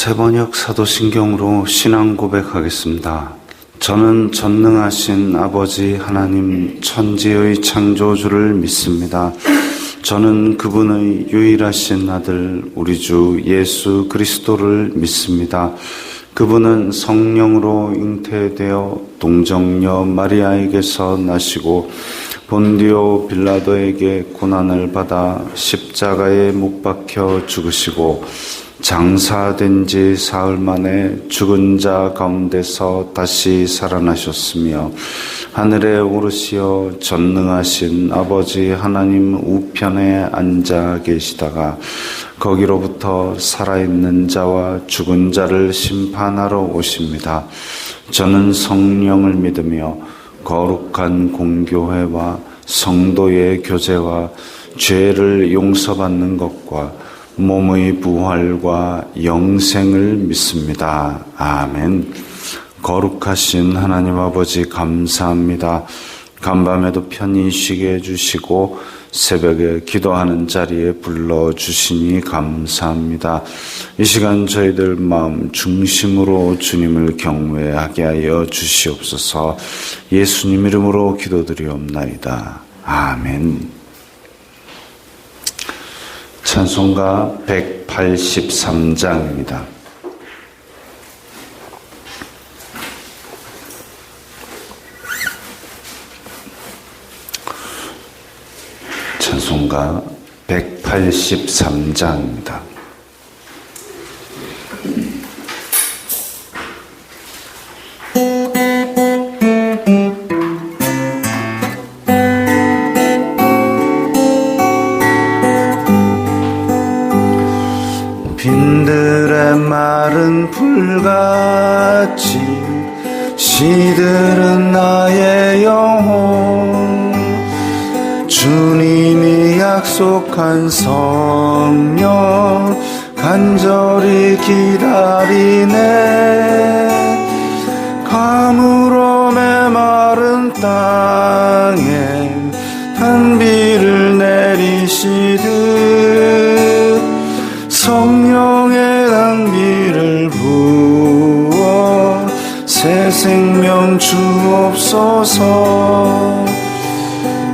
새번역 사도신경으로 신앙 고백하겠습니다. 저는 전능하신 아버지 하나님 천지의 창조주를 믿습니다. 저는 그분의 유일하신 아들 우리 주 예수 그리스도를 믿습니다. 그분은 성령으로 잉태되어 동정녀 마리아에게서 나시고 본디오 빌라도에게 고난을 받아 십자가에 못 박혀 죽으시고 장사된 지 사흘 만에 죽은 자 가운데서 다시 살아나셨으며 하늘에 오르시어 전능하신 아버지 하나님 우편에 앉아 계시다가 거기로부터 살아있는 자와 죽은 자를 심판하러 오십니다. 저는 성령을 믿으며 거룩한 공교회와 성도의 교제와 죄를 용서받는 것과 몸의 부활과 영생을 믿습니다. 아멘. 거룩하신 하나님 아버지 감사합니다. 간밤에도 편히 쉬게 해주시고 새벽에 기도하는 자리에 불러주시니 감사합니다. 이 시간 저희들 마음 중심으로 주님을 경외하게 하여 주시옵소서. 예수님 이름으로 기도드리옵나이다. 아멘. 찬송가 183장입니다. 찬송가 183장입니다. 빈들의 마른 풀같이 시들은 나의 영혼 주님이 약속한 성령 간절히 기다리네. 가물어 메마른 땅에 단비를 내리시듯 성령의 단비를 부어 새 생명 주옵소서.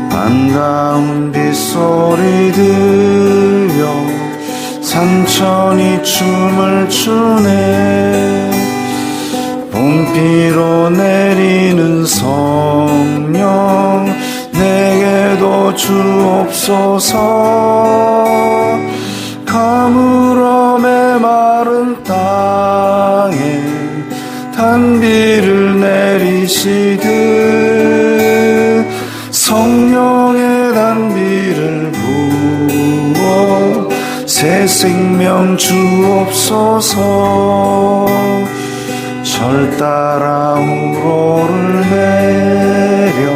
반가운 빗소리 들려 산천이 춤을 추네. 봄비로 내리는 성령 내게도 주옵소서. 가물어 메마른 땅에 단비를 내리시듯 성령의 단비를 부어 새 생명 주옵소서. 절 따라 우로를 내려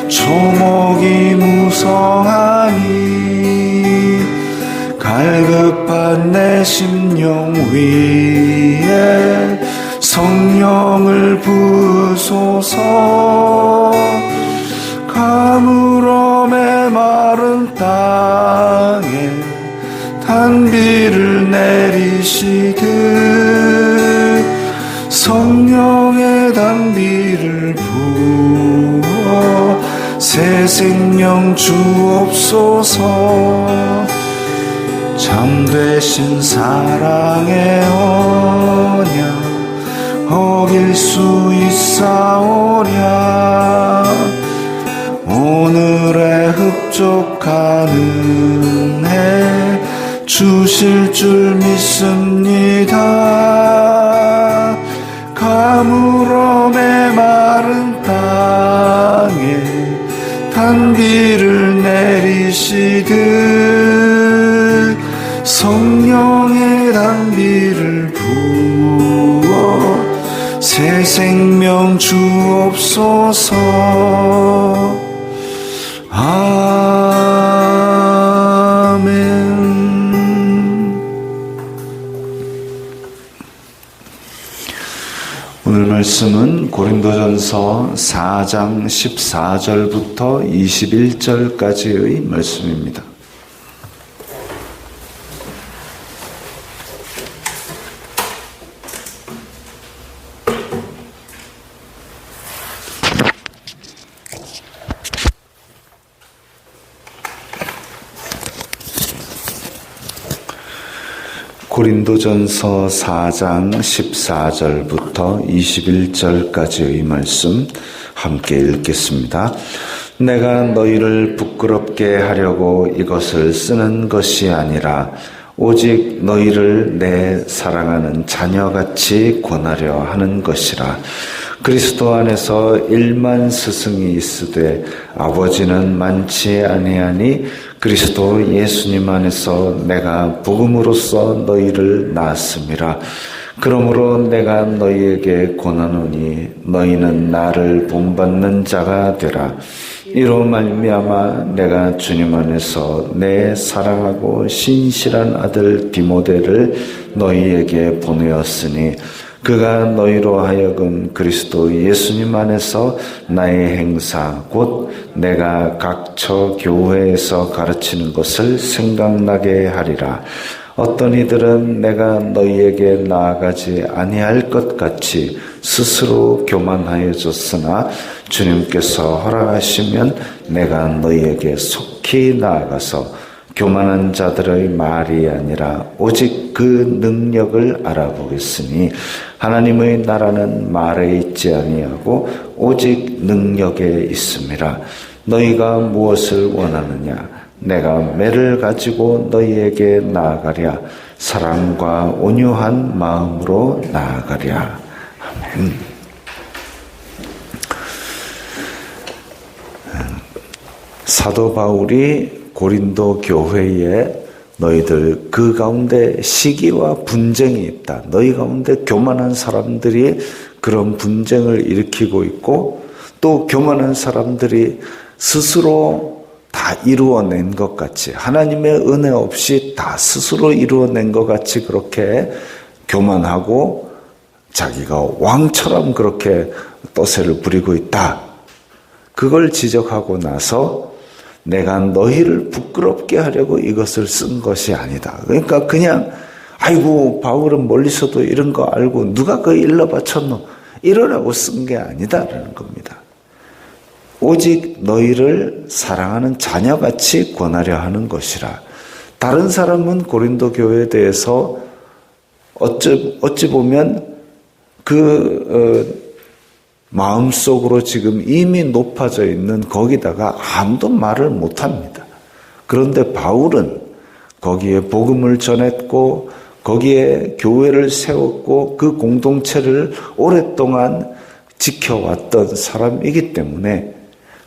초목이 무성하니 갈급한 내 심령 위에 성령을 부으소서. 가물어 메마른 땅에 단비를 내리시듯 성령의 단비를 부어 새 생명 주옵소서. 참되신 사랑의 언약 어길 수 있사오랴. 오늘의 흡족한 은혜 주실 줄 믿습니다. 가물어 메마른 땅에 단비를 내리시듯 성령의 단비를 부어 새 생명 주옵소서. 아멘. 오늘 말씀은 고린도전서 4장 14절부터 21절까지의 말씀입니다. 고린도전서 4장 14절부터 21절까지의 말씀 함께 읽겠습니다. 내가 너희를 부끄럽게 하려고 이것을 쓰는 것이 아니라 오직 너희를 내 사랑하는 자녀같이 권하려 하는 것이라. 그리스도 안에서 1만 스승이 있으되 아버지는 많지 아니하니 그리스도 예수님 안에서 내가 복음으로써 너희를 낳았음이라. 그러므로 내가 너희에게 권하노니 너희는 나를 본받는 자가 되라. 이로 말미암아 내가 주님 안에서 내 사랑하고 신실한 아들 디모데를 너희에게 보내었으니 그가 너희로 하여금 그리스도 예수님 안에서 나의 행사 곧 내가 각처 교회에서 가르치는 것을 생각나게 하리라. 어떤 이들은 내가 너희에게 나아가지 아니할 것 같이 스스로 교만하여졌으나 주님께서 허락하시면 내가 너희에게 속히 나아가서 교만한 자들의 말이 아니라 오직 그 능력을 알아보겠으니 하나님의 나라는 말에 있지 아니하고 오직 능력에 있음이라. 너희가 무엇을 원하느냐? 내가 매를 가지고 너희에게 나아가랴. 사랑과 온유한 마음으로 나아가랴. 아멘. 사도 바울이 고린도 교회에 너희들 그 가운데 시기와 분쟁이 있다. 너희 가운데 교만한 사람들이 그런 분쟁을 일으키고 있고 또 교만한 사람들이 스스로 다 이루어낸 것 같이 하나님의 은혜 없이 다 스스로 이루어낸 것 같이 그렇게 교만하고 자기가 왕처럼 그렇게 떠세를 부리고 있다. 그걸 지적하고 나서 내가 너희를 부끄럽게 하려고 이것을 쓴 것이 아니다. 그러니까 그냥 아이고 바울은 멀리서도 이런 거 알고 누가 그 일러 바쳤노? 이러라고 쓴 게 아니다라는 겁니다. 오직 너희를 사랑하는 자녀같이 권하려 하는 것이라. 다른 사람은 고린도 교회에 대해서 어찌 보면 마음속으로 지금 이미 높아져 있는 거기다가 아무도 말을 못합니다. 그런데 바울은 거기에 복음을 전했고 거기에 교회를 세웠고 그 공동체를 오랫동안 지켜왔던 사람이기 때문에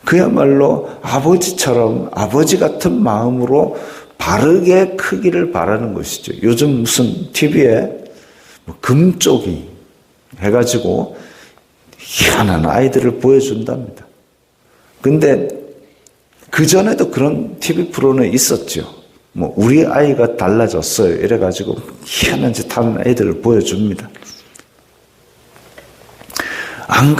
그야말로 아버지처럼 아버지 같은 마음으로 바르게 크기를 바라는 것이죠. 요즘 무슨 TV에 금쪽이 해가지고 희한한 아이들을 보여준답니다. 근데 그전에도 그런 TV 프로는 있었죠. 우리 아이가 달라졌어요. 이래가지고 희한한 짓 하는 아이들을 보여줍니다. 안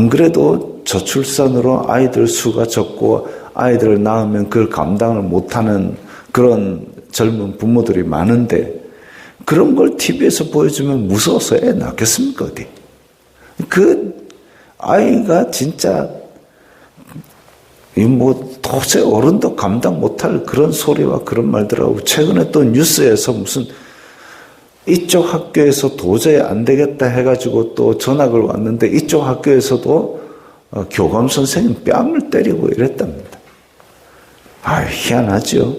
그래도 저출산으로 아이들 수가 적고 아이들을 낳으면 그걸 감당을 못하는 그런 젊은 부모들이 많은데 그런 걸 TV에서 보여주면 무서워서 애 낳겠습니까, 어디? 그 아이가 진짜, 도저히 어른도 감당 못할 그런 소리와 그런 말들하고, 최근에 또 뉴스에서 무슨 이쪽 학교에서 도저히 안 되겠다 해가지고 또 전학을 왔는데 이쪽 학교에서도 교감 선생님 뺨을 때리고 이랬답니다. 희한하죠.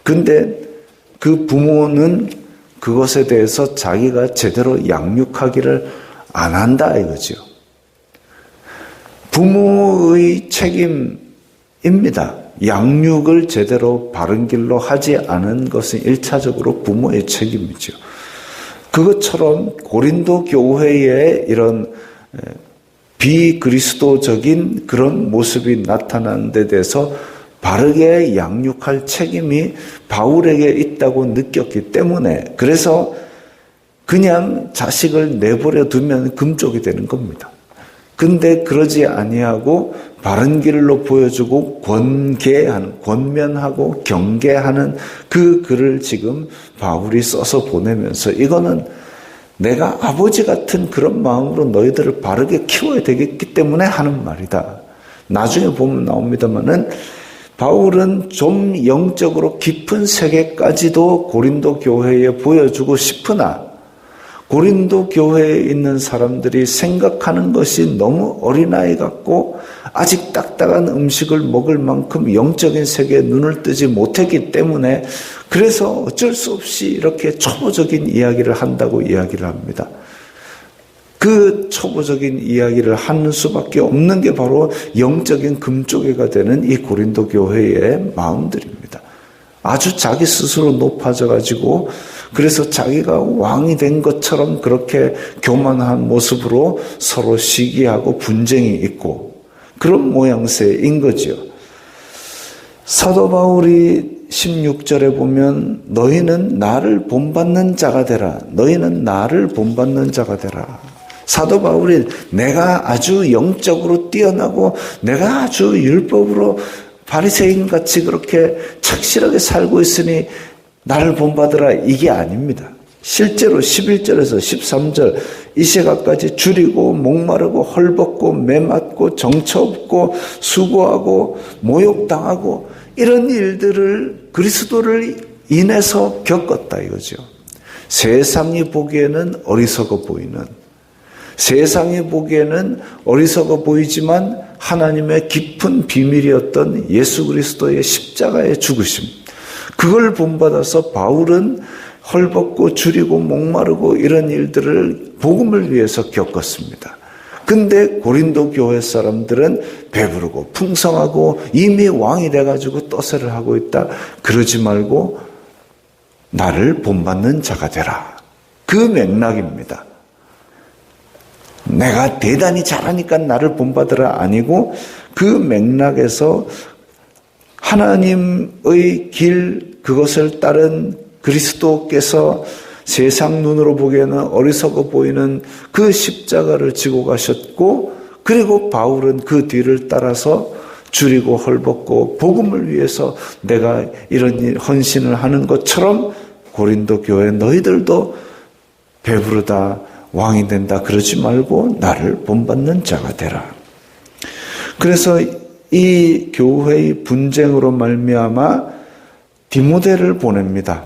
근데 그 부모는 그것에 대해서 자기가 제대로 양육하기를 안 한다 이거죠. 부모의 책임입니다. 양육을 제대로 바른 길로 하지 않은 것은 1차적으로 부모의 책임이죠. 그것처럼 고린도 교회에 이런 비그리스도적인 그런 모습이 나타나는 데 대해서 바르게 양육할 책임이 바울에게 있다고 느꼈기 때문에 그래서 그냥 자식을 내버려 두면 금쪽이 되는 겁니다. 근데 그러지 아니하고 바른 길로 보여주고 권면하고 경계하는 그 글을 지금 바울이 써서 보내면서 이거는 내가 아버지 같은 그런 마음으로 너희들을 바르게 키워야 되겠기 때문에 하는 말이다. 나중에 보면 나옵니다만은 바울은 좀 영적으로 깊은 세계까지도 고린도 교회에 보여주고 싶으나 고린도 교회에 있는 사람들이 생각하는 것이 너무 어린아이 같고 아직 딱딱한 음식을 먹을 만큼 영적인 세계에 눈을 뜨지 못했기 때문에 그래서 어쩔 수 없이 이렇게 초보적인 이야기를 한다고 이야기를 합니다. 그 초보적인 이야기를 하는 수밖에 없는 게 바로 영적인 금쪽이가 되는 이 고린도 교회의 마음들입니다. 아주 자기 스스로 높아져 가지고 그래서 자기가 왕이 된 것처럼 그렇게 교만한 모습으로 서로 시기하고 분쟁이 있고 그런 모양새인 거죠. 사도 바울이 16절에 보면 너희는 나를 본받는 자가 되라. 너희는 나를 본받는 자가 되라. 사도 바울이 내가 아주 영적으로 뛰어나고 내가 아주 율법으로 바리새인같이 그렇게 착실하게 살고 있으니 나를 본받으라 이게 아닙니다. 실제로 11절에서 13절 이 시각까지 줄이고 목마르고 헐벗고 매맞고 정처 없고 수고하고 모욕당하고 이런 일들을 그리스도를 인해서 겪었다 이거죠. 세상이 보기에는 어리석어 보이는 세상이 보기에는 어리석어 보이지만 하나님의 깊은 비밀이었던 예수 그리스도의 십자가의 죽으심 그걸 본받아서 바울은 헐벗고 줄이고 목마르고 이런 일들을 복음을 위해서 겪었습니다. 근데 고린도 교회 사람들은 배부르고 풍성하고 이미 왕이 돼가지고 떠세를 하고 있다. 그러지 말고 나를 본받는 자가 되라. 그 맥락입니다. 내가 대단히 잘하니까 나를 본받으라 아니고 그 맥락에서 하나님의 길 그것을 따른 그리스도께서 세상 눈으로 보기에는 어리석어 보이는 그 십자가를 지고 가셨고 그리고 바울은 그 뒤를 따라서 줄이고 헐벗고 복음을 위해서 내가 이런 헌신을 하는 것처럼 고린도 교회 너희들도 배부르다 왕이 된다 그러지 말고 나를 본받는 자가 되라. 그래서 이 교회의 분쟁으로 말미암아 디모데를 보냅니다.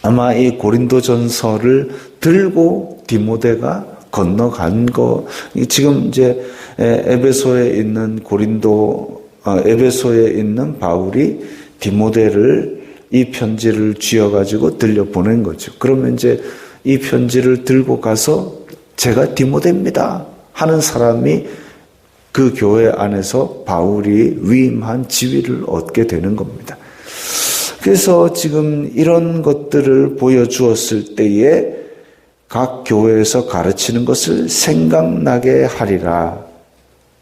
아마 이 고린도전서를 들고 디모데가 건너간 거 지금 이제 에베소에 있는 에베소에 있는 바울이 디모데를 이 편지를 쥐어 가지고 들려 보낸 거죠. 그러면 이제 이 편지를 들고 가서 제가 디모데입니다 하는 사람이 그 교회 안에서 바울이 위임한 지위를 얻게 되는 겁니다. 그래서 지금 이런 것들을 보여주었을 때에 각 교회에서 가르치는 것을 생각나게 하리라.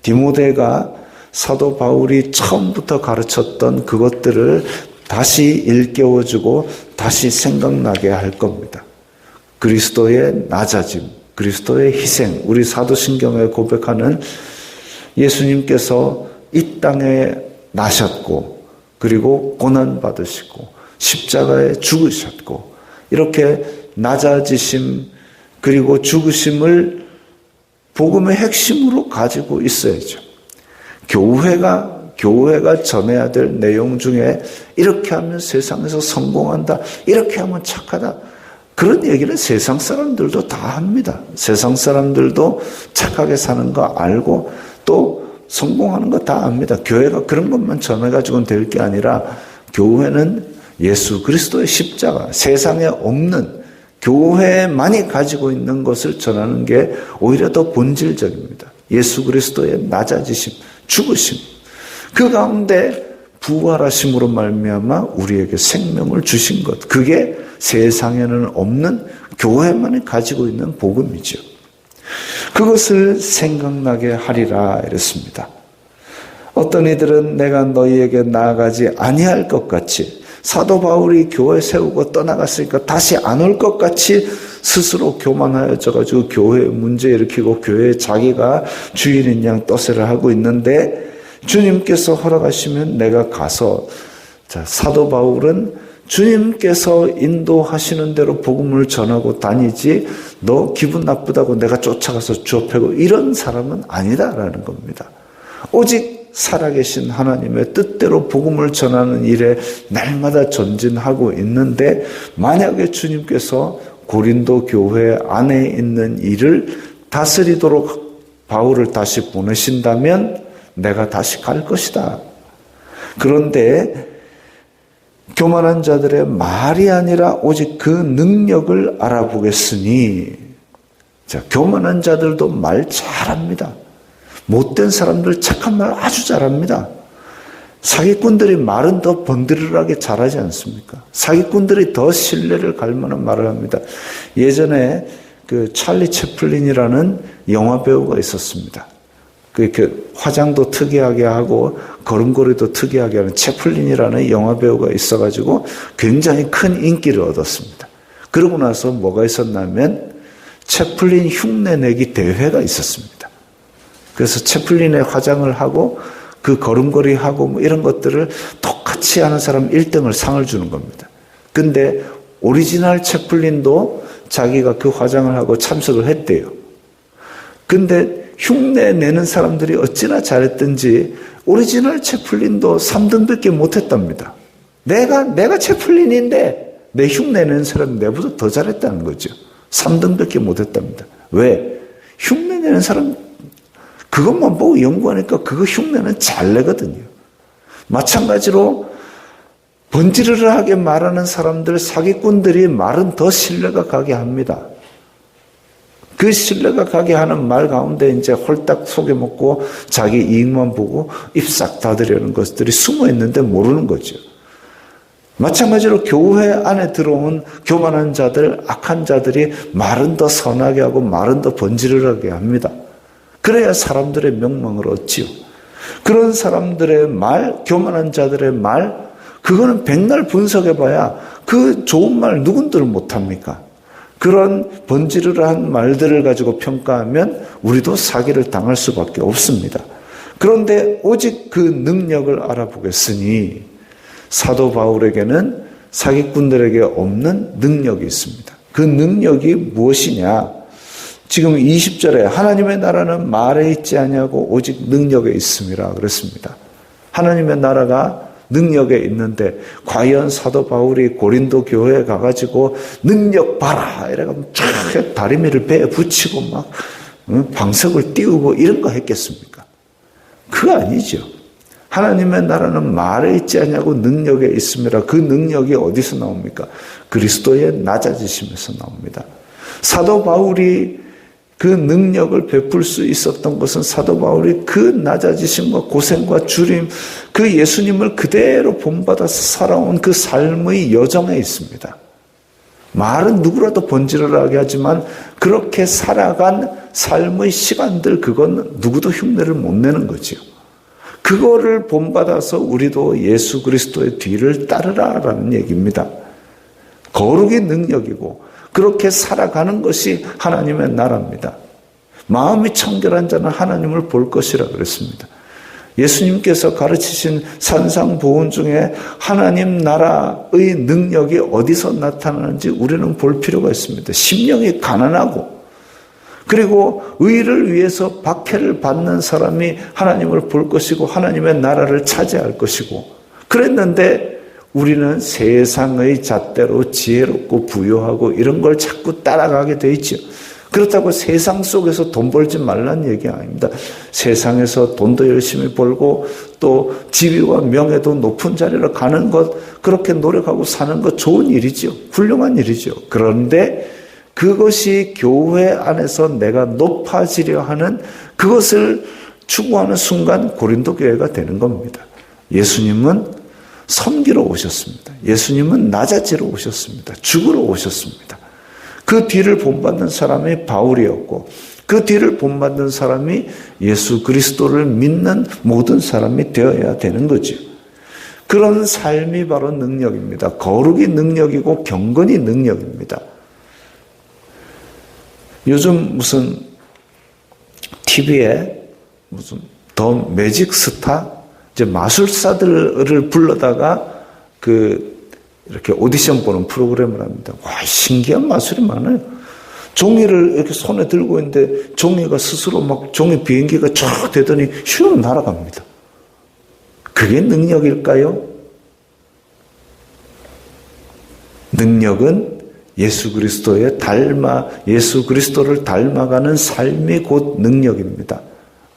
디모데가 사도 바울이 처음부터 가르쳤던 그것들을 다시 일깨워주고 다시 생각나게 할 겁니다. 그리스도의 낮아짐, 그리스도의 희생, 우리 사도신경에 고백하는 예수님께서 이 땅에 나셨고 그리고 고난받으시고 십자가에 죽으셨고 이렇게 낮아지심 그리고 죽으심을 복음의 핵심으로 가지고 있어야죠. 교회가 전해야 될 내용 중에 이렇게 하면 세상에서 성공한다, 이렇게 하면 착하다, 그런 얘기를 세상 사람들도 다 합니다. 세상 사람들도 착하게 사는 거 알고 또 성공하는 거 다 압니다. 교회가 그런 것만 전해가지고는 될 게 아니라 교회는 예수 그리스도의 십자가, 세상에 없는 교회만이 가지고 있는 것을 전하는 게 오히려 더 본질적입니다. 예수 그리스도의 낮아지심, 죽으심, 그 가운데 부활하심으로 말미암아 우리에게 생명을 주신 것, 그게 세상에는 없는 교회만이 가지고 있는 복음이죠. 그것을 생각나게 하리라 이랬습니다. 어떤 이들은 내가 너희에게 나아가지 아니할 것 같이, 사도 바울이 교회 세우고 떠나갔으니까 다시 안 올 것 같이 스스로 교만하여져가지고 교회에 문제 일으키고 교회에 자기가 주인인 양 떠세를 하고 있는데, 주님께서 허락하시면 내가 가서, 사도 바울은 주님께서 인도하시는 대로 복음을 전하고 다니지 너 기분 나쁘다고 내가 쫓아가서 주업하고 이런 사람은 아니다라는 겁니다. 오직 살아계신 하나님의 뜻대로 복음을 전하는 일에 날마다 전진하고 있는데, 만약에 주님께서 고린도 교회 안에 있는 일을 다스리도록 바울을 다시 보내신다면 내가 다시 갈 것이다. 그런데 교만한 자들의 말이 아니라 오직 그 능력을 알아보겠으니, 자, 교만한 자들도 말 잘합니다. 못된 사람들 착한 말 아주 잘합니다. 사기꾼들이 말은 더 번드르르하게 잘하지 않습니까? 사기꾼들이 더 신뢰를 갈 만한 말을 합니다. 예전에 그 찰리 채플린이라는 영화 배우가 있었습니다. 그렇게 화장도 특이하게 하고 걸음걸이도 특이하게 하는 채플린이라는 영화 배우가 있어가지고 굉장히 큰 인기를 얻었습니다. 그러고 나서 뭐가 있었냐면 채플린 흉내내기 대회가 있었습니다. 그래서 채플린의 화장을 하고 그 걸음걸이하고 뭐 이런 것들을 똑같이 하는 사람 1등을 상을 주는 겁니다. 근데 오리지널 채플린도 자기가 그 화장을 하고 참석을 했대요. 근데 흉내 내는 사람들이 어찌나 잘했든지 오리지널 채플린도 3등밖에 못했답니다. 내가 채플린인데 내 흉내 내는 사람이 내보다 더 잘했다는 거죠. 3등밖에 못했답니다. 왜? 흉내 내는 사람 그것만 보고 연구하니까 그거 흉내는 잘 내거든요. 마찬가지로 번지르르하게 말하는 사람들, 사기꾼들이 말은 더 신뢰가 가게 합니다. 그 신뢰가 가게 하는 말 가운데 이제 홀딱 속여먹고 자기 이익만 보고 입 싹 닫으려는 것들이 숨어 있는데 모르는 거죠. 마찬가지로 교회 안에 들어온 교만한 자들, 악한 자들이 말은 더 선하게 하고 말은 더 번지르르하게 합니다. 그래야 사람들의 명망을 얻지요. 그런 사람들의 말, 교만한 자들의 말, 그거는 백날 분석해봐야 그 좋은 말 누군들 못합니까? 그런 번지르르한 말들을 가지고 평가하면 우리도 사기를 당할 수밖에 없습니다. 그런데 오직 그 능력을 알아보겠으니 사도 바울에게는 사기꾼들에게 없는 능력이 있습니다. 그 능력이 무엇이냐? 지금 20절에 하나님의 나라는 말에 있지 아니하고 오직 능력에 있음이라 그랬습니다. 하나님의 나라가 능력에 있는데 과연 사도 바울이 고린도 교회에 가가지고 능력 봐라 이래가지고 쫙 다리미를 배에 붙이고 막 방석을 띄우고 이런 거 했겠습니까? 그거 아니죠. 하나님의 나라는 말에 있지 않냐고 능력에 있음이라. 그 능력이 어디서 나옵니까? 그리스도의 낮아지심에서 나옵니다. 사도 바울이 그 능력을 베풀 수 있었던 것은 사도 바울이 그 낮아지심과 고생과 주림, 그 예수님을 그대로 본받아서 살아온 그 삶의 여정에 있습니다. 말은 누구라도 번지르르하게 하지만 그렇게 살아간 삶의 시간들, 그건 누구도 흉내를 못 내는 거지요. 그거를 본받아서 우리도 예수 그리스도의 뒤를 따르라라는 얘기입니다. 거룩이 능력이고 그렇게 살아가는 것이 하나님의 나라입니다. 마음이 청결한 자는 하나님을 볼 것이라 그랬습니다. 예수님께서 가르치신 산상보훈 중에 하나님 나라의 능력이 어디서 나타나는지 우리는 볼 필요가 있습니다. 심령이 가난하고 그리고 의를 위해서 박해를 받는 사람이 하나님을 볼 것이고 하나님의 나라를 차지할 것이고, 그랬는데 우리는 세상의 잣대로 지혜롭고 부유하고 이런 걸 자꾸 따라가게 돼 있죠. 그렇다고 세상 속에서 돈 벌지 말라는 얘기 아닙니다. 세상에서 돈도 열심히 벌고 또 지위와 명예도 높은 자리로 가는 것, 그렇게 노력하고 사는 것 좋은 일이죠. 훌륭한 일이죠. 그런데 그것이 교회 안에서 내가 높아지려 하는 그것을 추구하는 순간 고린도 교회가 되는 겁니다. 예수님은 섬기러 오셨습니다. 예수님은 낮아지러 오셨습니다. 죽으러 오셨습니다. 그 뒤를 본받는 사람이 바울이었고 그 뒤를 본받는 사람이 예수 그리스도를 믿는 모든 사람이 되어야 되는 거죠. 그런 삶이 바로 능력입니다. 거룩이 능력이고 경건이 능력입니다. 요즘 무슨 TV에 무슨 더 매직 스타, 이제 마술사들을 불러다가 이렇게 오디션 보는 프로그램을 합니다. 와, 신기한 마술이 많아요. 종이를 이렇게 손에 들고 있는데 종이가 스스로 막 종이 비행기가 쫙 되더니 슝 날아갑니다. 그게 능력일까요? 능력은 예수 그리스도를 닮아가는 삶이 곧 능력입니다.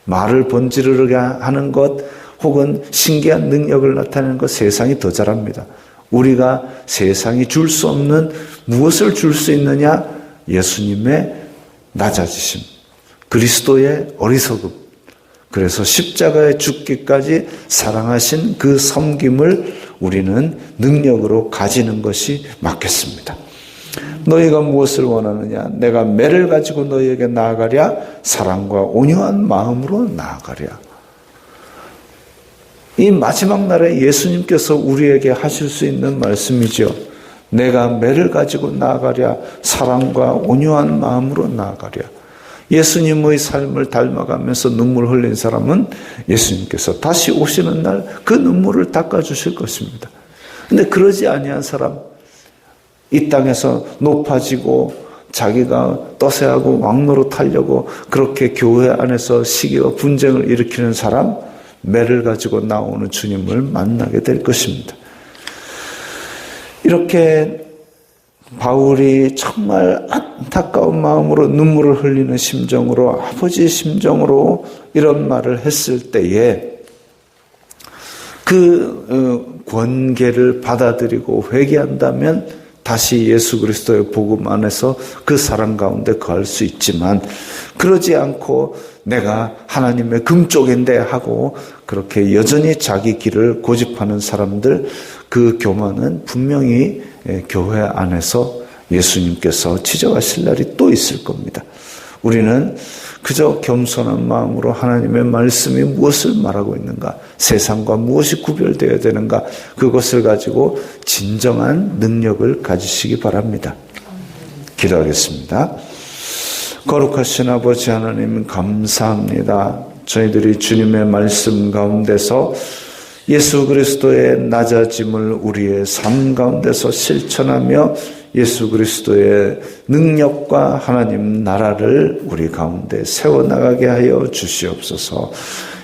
말을 번지르르게 하는 것 혹은 신기한 능력을 나타내는 것 세상이 더 잘합니다. 우리가 세상이 줄 수 없는 무엇을 줄 수 있느냐? 예수님의 낮아지심, 그리스도의 어리석음, 그래서 십자가에 죽기까지 사랑하신 그 섬김을 우리는 능력으로 가지는 것이 맞겠습니다. 너희가 무엇을 원하느냐? 내가 매를 가지고 너희에게 나아가랴? 사랑과 온유한 마음으로 나아가랴? 이 마지막 날에 예수님께서 우리에게 하실 수 있는 말씀이죠. 내가 매를 가지고 나아가랴? 사랑과 온유한 마음으로 나아가랴? 예수님의 삶을 닮아가면서 눈물 흘린 사람은 예수님께서 다시 오시는 날 그 눈물을 닦아주실 것입니다. 근데 그러지 아니한 사람, 이 땅에서 높아지고 자기가 떠세하고 왕노릇하려고 그렇게 교회 안에서 시기와 분쟁을 일으키는 사람, 매를 가지고 나오는 주님을 만나게 될 것입니다. 이렇게 바울이 정말 안타까운 마음으로 눈물을 흘리는 심정으로, 아버지의 심정으로 이런 말을 했을 때에 그 권계를 받아들이고 회개한다면 다시 예수 그리스도의 복음 안에서 그 사랑 가운데 거할 수 있지만, 그러지 않고 내가 하나님의 금쪽인데 하고 그렇게 여전히 자기 길을 고집하는 사람들, 그 교만은 분명히 교회 안에서 예수님께서 지적하실 날이 또 있을 겁니다. 우리는 그저 겸손한 마음으로 하나님의 말씀이 무엇을 말하고 있는가, 세상과 무엇이 구별되어야 되는가, 그것을 가지고 진정한 능력을 가지시기 바랍니다. 기도하겠습니다. 거룩하신 아버지 하나님, 감사합니다. 저희들이 주님의 말씀 가운데서 예수 그리스도의 낮아짐을 우리의 삶 가운데서 실천하며 예수 그리스도의 능력과 하나님 나라를 우리 가운데 세워나가게 하여 주시옵소서.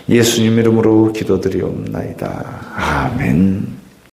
예수님 이름으로 기도드리옵나이다. 아멘.